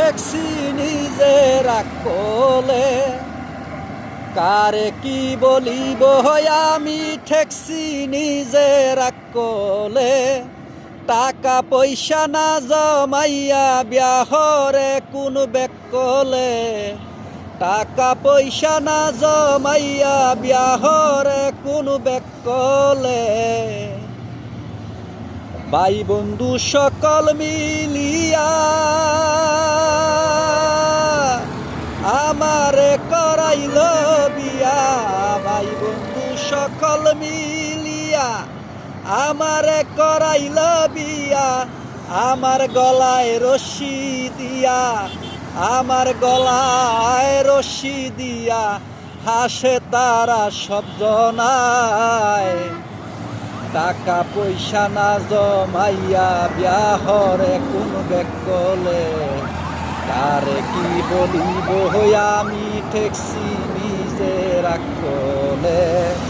ঠেকছি নিজের কোলে, কারে কি বলিব আমি ঠেকছি নিজের কোলে। টাকা পয়সা না জমাইয়া বিয়াহরে কোন বেকলে, টাকা পয়সা না জমাইয়া বিয়াহরে কোন বেকলে। ভাই বন্ধু সকল মিলিয়া আমারে করাইল বিয়া, ভাই বন্ধু সকল মিলিয়া আমারে করাইল বিয়া। আমার গলায় রশি দিয়া, আমার গলায় রশি দিয়া হাসে তারা সব জনায়। টাকা পয়সা না জমাইয়া বিয়াহরে কোন বেকলে, কারে কি বলিব আমি ঠেকছি